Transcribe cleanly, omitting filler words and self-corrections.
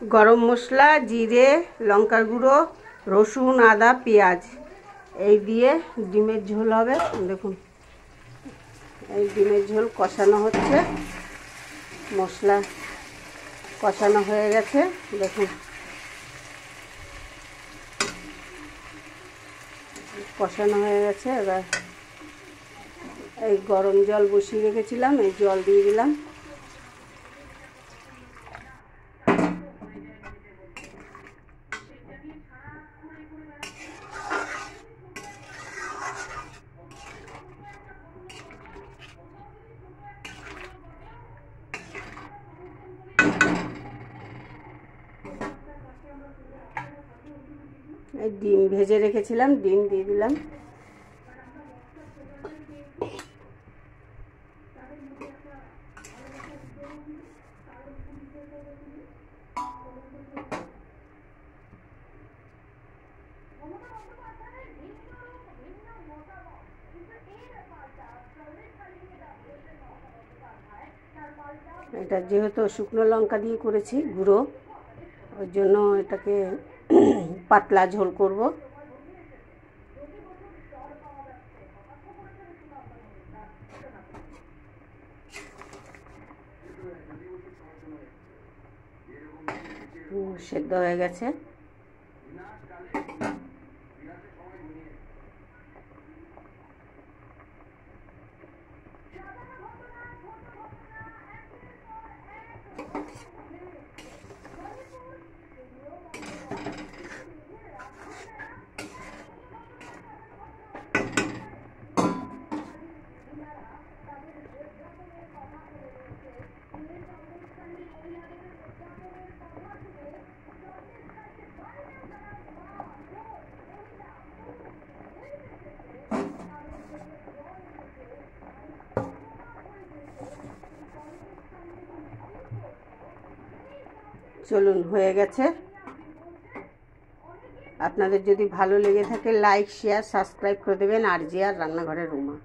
গরম মশলা, জিরে, লঙ্কার গুঁড়ো, রসুন, আদা, পেঁয়াজ এই দিয়ে ডিমের ঝোল হবে। দেখুন এই ডিমের ঝোল কষানো হচ্ছে, মশলা কষানো হয়ে গেছে। দেখুন কষানো হয়ে গেছে। এবার এই গরম জল বসিয়ে রেখেছিলাম, এই জল দিয়ে দিলাম। এই ডিম ভেজে রেখেছিলাম, ডিম দিয়ে দিলাম। এটা যেহেতু শুকনো লঙ্কা দিয়ে করেছি গুঁড়ো, ওই জন্য এটাকে পাতলা ঝোল করব। সেদ্ধ হয়ে গেছে। চলুন, হয়ে গেছে। আপনাদের যদি ভালো লেগে থাকে লাইক, শেয়ার, সাবস্ক্রাইব করে দেবেন। আর জি আর রান্নাঘরের রুমা।